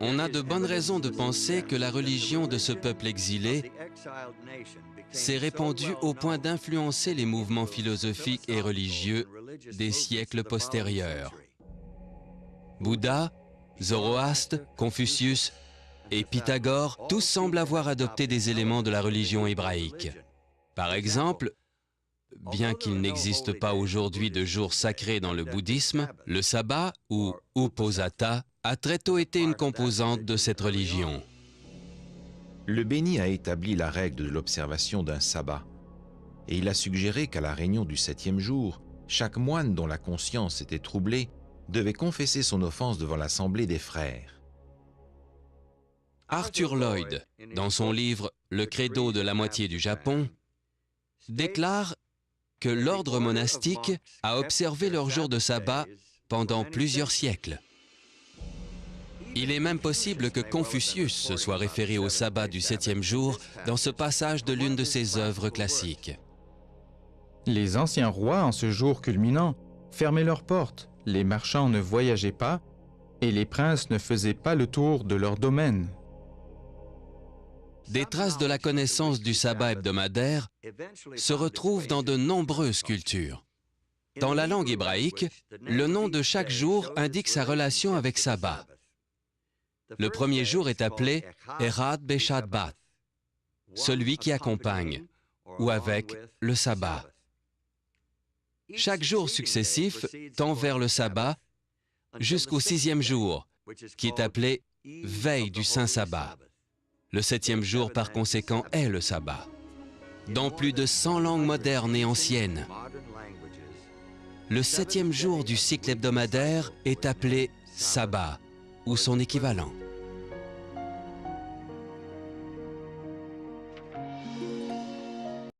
On a de bonnes raisons de penser que la religion de ce peuple exilé s'est répandue au point d'influencer les mouvements philosophiques et religieux des siècles postérieurs. Bouddha, Zoroastre, Confucius et Pythagore, tous semblent avoir adopté des éléments de la religion hébraïque. Par exemple, bien qu'il n'existe pas aujourd'hui de jour sacré dans le bouddhisme, le sabbat, ou uposatha, a très tôt été une composante de cette religion. Le béni a établi la règle de l'observation d'un sabbat, et il a suggéré qu'à la réunion du 7e jour, chaque moine dont la conscience était troublée devait confesser son offense devant l'assemblée des frères. Arthur Lloyd, dans son livre « Le credo de la moitié du Japon », déclare que l'ordre monastique a observé leur jour de sabbat pendant plusieurs siècles. Il est même possible que Confucius se soit référé au sabbat du 7e jour dans ce passage de l'une de ses œuvres classiques. Les anciens rois, en ce jour culminant, fermaient leurs portes, les marchands ne voyageaient pas, et les princes ne faisaient pas le tour de leur domaine. Des traces de la connaissance du sabbat hebdomadaire se retrouvent dans de nombreuses cultures. Dans la langue hébraïque, le nom de chaque jour indique sa relation avec sabbat. Le premier jour est appelé Erad Beshadbat, celui qui accompagne, ou avec le sabbat. Chaque jour successif tend vers le sabbat jusqu'au 6e jour, qui est appelé veille du saint sabbat. Le 7e jour, par conséquent, est le sabbat. Dans plus de 100 langues modernes et anciennes, le 7e jour du cycle hebdomadaire est appelé sabbat ou son équivalent.